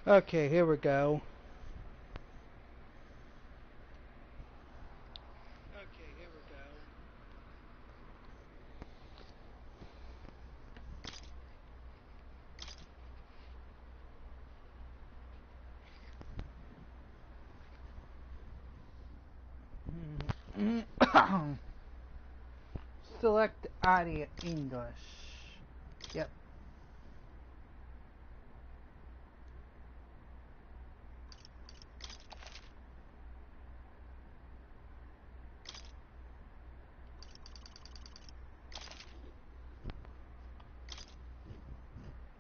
Okay, here we go. Select audio English. Yep.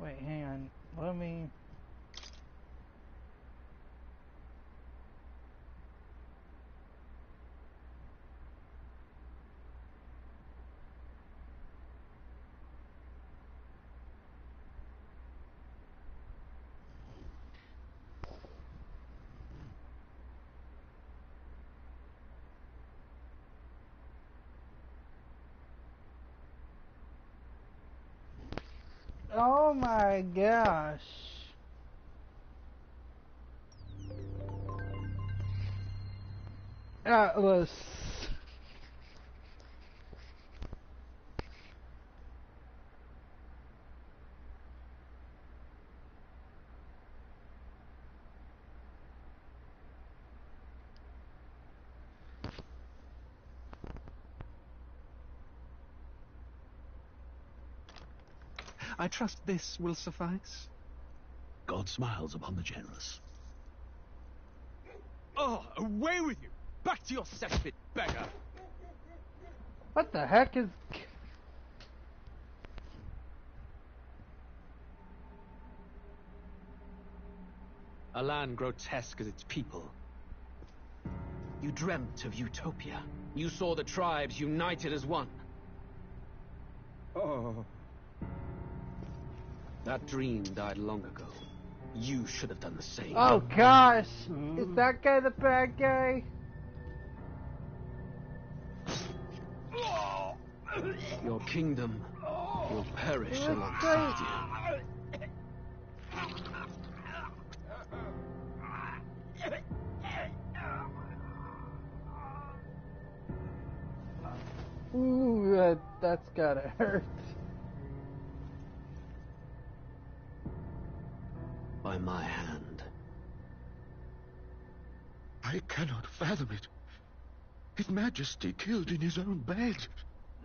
Wait, hang on. Let me. Oh my gosh. That was. I trust this will suffice. God smiles upon the generous. Oh, away with you! Back to your cesspit, beggar! What the heck is. A land grotesque as its people. You dreamt of utopia. You saw the tribes united as one. Oh. That dream died long ago. You should have done the same. Oh gosh! Is that guy the bad guy? Your kingdom will perish alongside you. Ooh, that's gotta hurt. By my hand. I cannot fathom it. His Majesty killed in his own bed.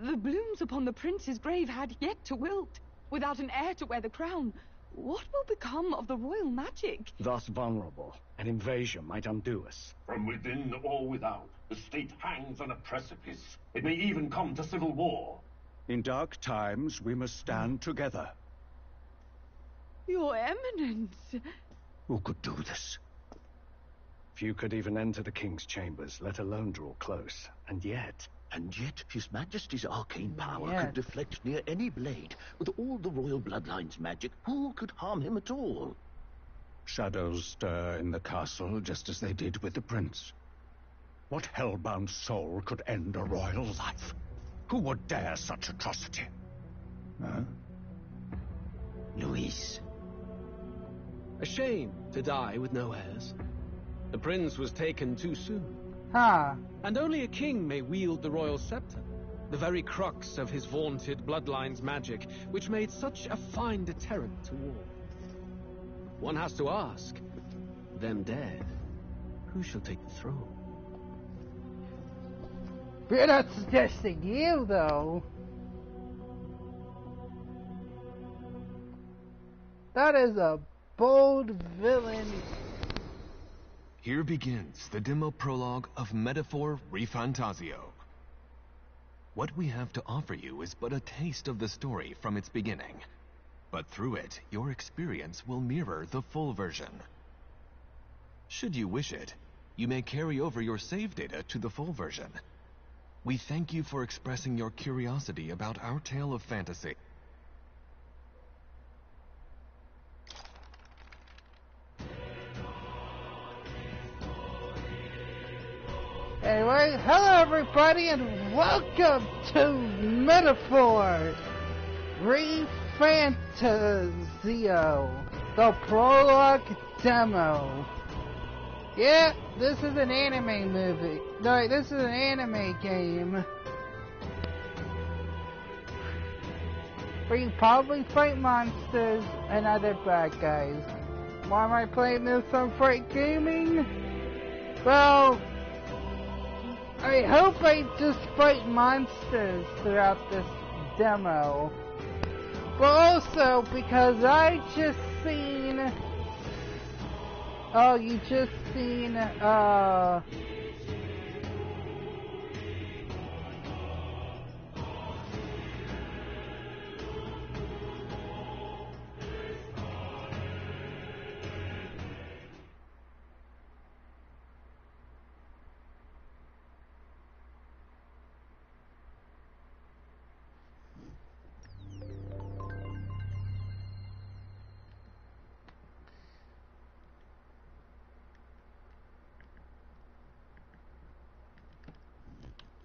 The blooms upon the prince's grave had yet to wilt. Without an heir to wear the crown, what will become of the royal magic? Thus vulnerable, an invasion might undo us. From within or without, the state hangs on a precipice. It may even come to civil war. In dark times, we must stand together. Your Eminence! Who could do this? Few could even enter the king's chambers, let alone draw close. And yet His Majesty's arcane power Yes. could deflect near any blade. With all the royal bloodline's magic, who could harm him at all? shadows stir in the castle just as they did with the prince. What hellbound soul could end a royal life? Who would dare such atrocity? Huh? Luis. A shame to die with no heirs. The prince was taken too soon. Huh. And only a king may wield the royal scepter. The very crux of his vaunted bloodline's magic, which made such a fine deterrent to war. One has to ask, them dead, who shall take the throne? We're not suggesting you, though. That is a bold villain. Here begins the demo prologue of Metaphor ReFantazio. What we have to offer you is but a taste of the story from its beginning, but through it, your experience will mirror the full version. Should you wish it, you may carry over your save data to the full version. We thank you for expressing your curiosity about our tale of fantasy. Anyway, hello everybody and welcome to Metaphor ReFantazio. the prologue demo. Yeah, this is an anime movie. No, this is an anime game. Where you probably fight monsters and other bad guys. Why am I playing this on Fright Gaming? Well, I hope I just fight monsters throughout this demo. But also because I just seen... Oh, you just seen,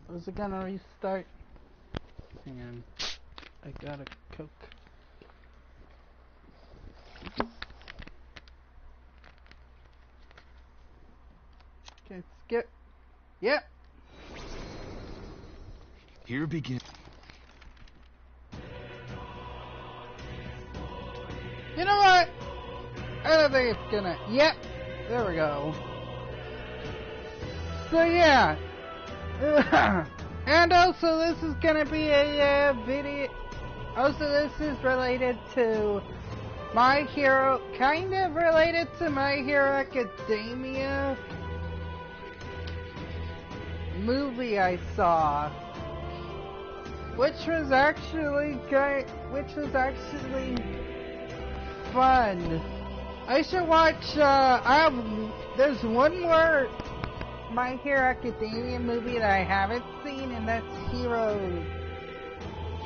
was it gonna restart? Hang on. I got a Coke. Okay, skip. Yep. Here begins. You know what? I don't think it's gonna. Yep. There we go. So yeah. And also this is gonna be a video. Also this is related to My Hero, kind of related to My Hero Academia movie I saw, which was actually fun. I should watch. There's one more My Hero Academia movie that I haven't seen, and that's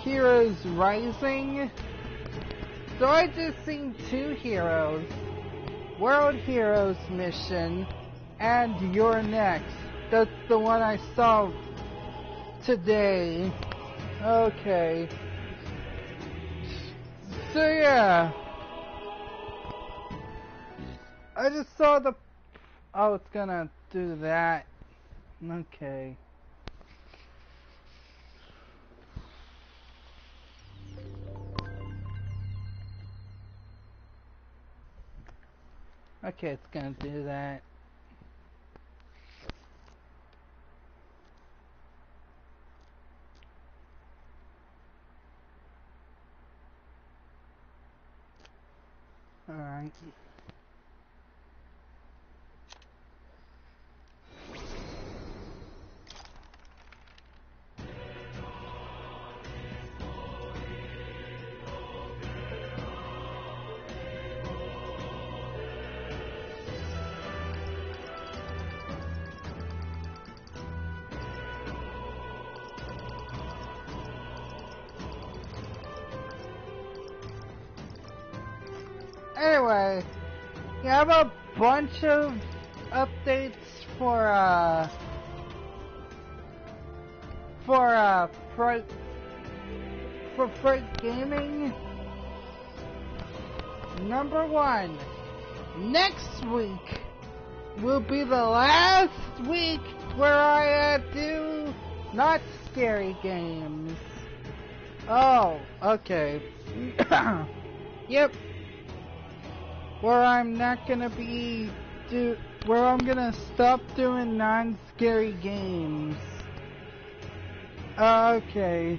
Heroes Rising. So I just seen two Heroes, World Heroes Mission, and You're Next. That's the one I saw today. Okay. So yeah. I just saw the... Oh, it's gonna do that. Okay. Okay, it's gonna do that. Alright. Anyway, you have a bunch of updates for Fright Gaming. Number one, next week will be the last week where I do not scary games. Oh, okay. Yep. Where I'm not gonna be where I'm gonna stop doing non-scary games. Okay.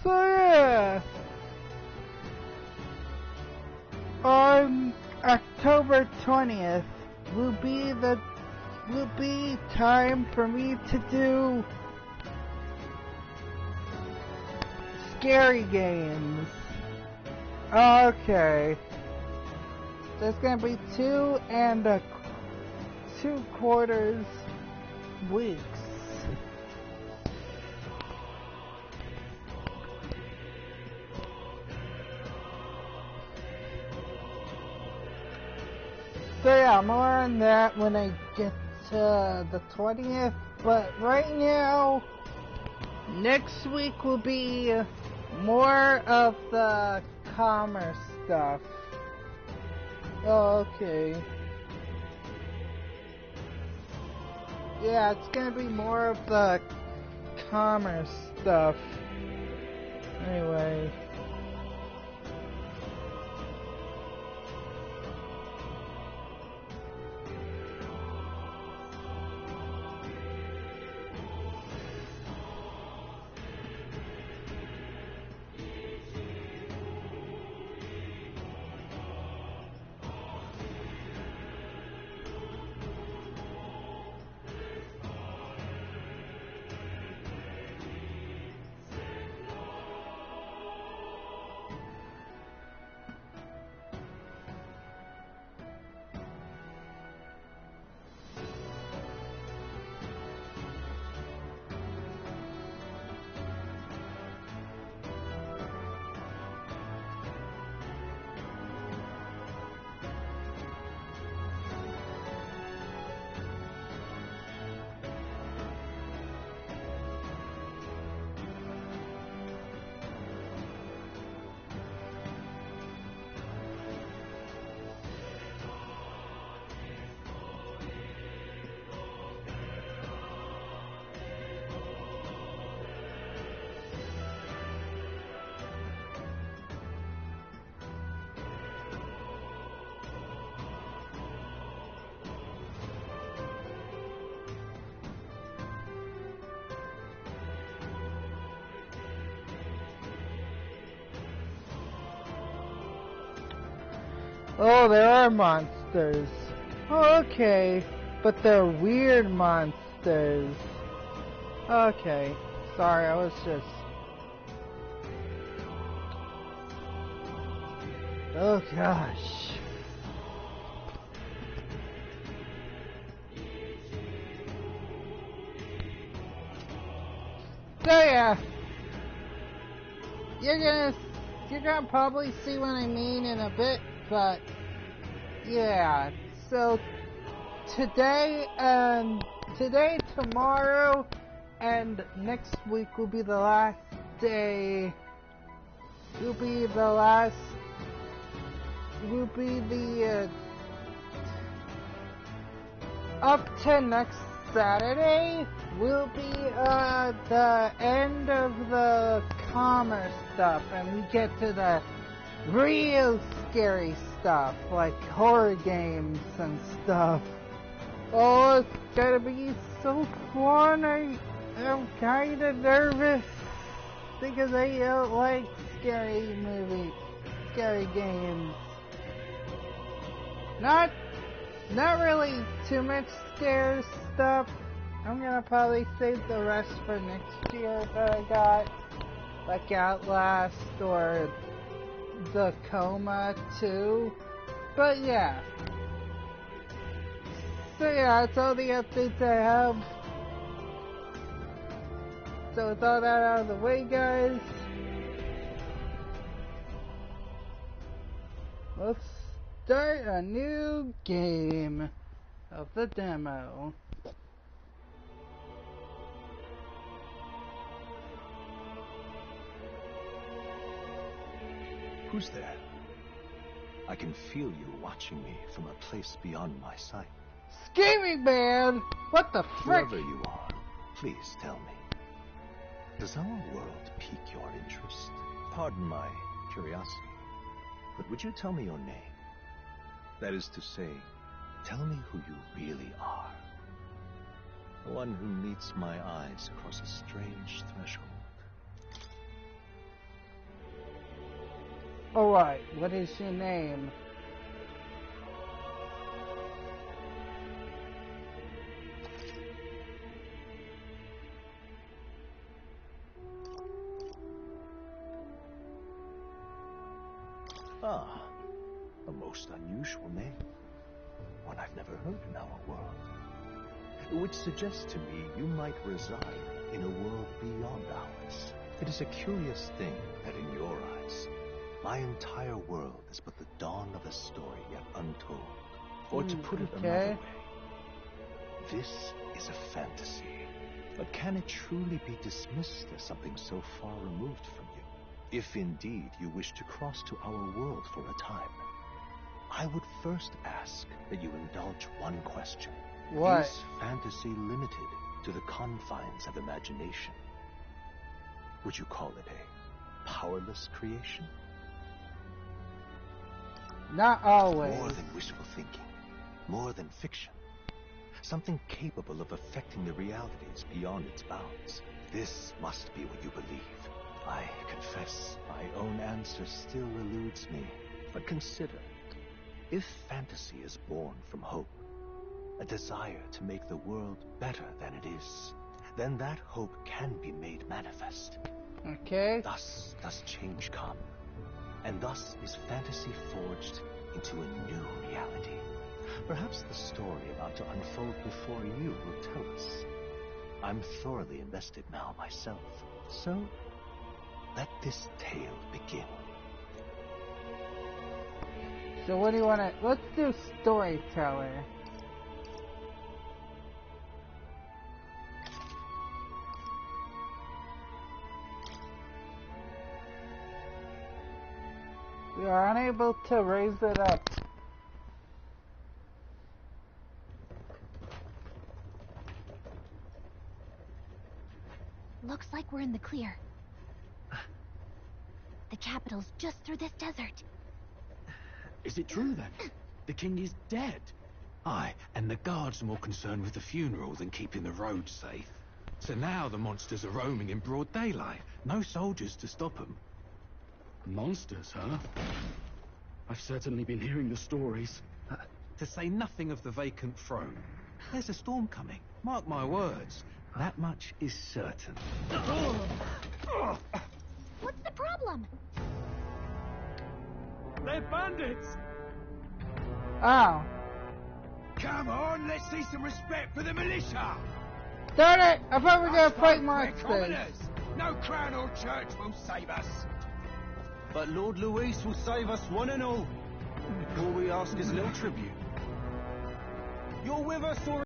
So yeah. On October 20th will be time for me to do scary games. Okay. There's gonna be 2 2/4 weeks. So yeah, more on that when I get to the 20th, but right now, next week will be more of the commerce stuff. Oh, okay. Yeah, it's gonna be more of the commerce stuff. Anyway. Oh, there are monsters. Oh, okay. But they're weird monsters. Okay. Sorry, I was just... Oh, gosh. So, yeah. You're gonna probably see what I mean in a bit. But, yeah, so today, tomorrow, and next week will be the last day, up to next Saturday will be, the end of the commerce stuff, and we get to the real scary stuff, like horror games and stuff. Oh, it's gonna be so fun. I'm kinda nervous because I don't like scary games. Not really too much scary stuff. I'm gonna probably save the rest for next year that I got, like Outlast or The Coma 2, but yeah. So yeah, that's all the updates I have. So with all that out of the way, guys, let's start a new game of the demo. Who's there? I can feel you watching me from a place beyond my sight. Scary Man! What the frick? Whoever you are, please tell me. Does our world pique your interest? Pardon my curiosity, but would you tell me your name? That is to say, tell me who you really are. The one who meets my eyes across a strange threshold. Alright, what is your name? Ah, a most unusual name. One I've never heard in our world. Which suggests to me you might reside in a world beyond ours. It is a curious thing that in your eyes, my entire world is but the dawn of a story yet untold. Or to put it another way, This is a fantasy. But can it truly be dismissed as something so far removed from you? If indeed you wish to cross to our world for a time, I would first ask that you indulge one question. What? Is fantasy limited to the confines of imagination? Would you call it a powerless creation? Not always. More than wishful thinking, more than fiction. Something capable of affecting the realities beyond its bounds. This must be what you believe. I confess, my own answer still eludes me. But consider, if fantasy is born from hope, a desire to make the world better than it is, then that hope can be made manifest. Okay. Thus does change come, and thus is fantasy forged into a new reality. Perhaps the story about to unfold before you will tell us. I'm thoroughly invested now myself, so let this tale begin. So what do you want to... Let's do storyteller. We are unable to raise it up. Looks like we're in the clear. The capital's just through this desert. Is it true then? The king is dead? Aye, and the guards are more concerned with the funeral than keeping the roads safe. So now the monsters are roaming in broad daylight. No soldiers to stop them. Monsters, huh? I've certainly been hearing the stories. To say nothing of the vacant throne. There's a storm coming. Mark my words. That much is certain. What's the problem? They're bandits! Oh. Come on, let's see some respect for the militia! Darn it! I thought we were gonna fight monsters. No crown or church will save us. But Lord Luis will save us one and all. All we ask is a little tribute. You're with us or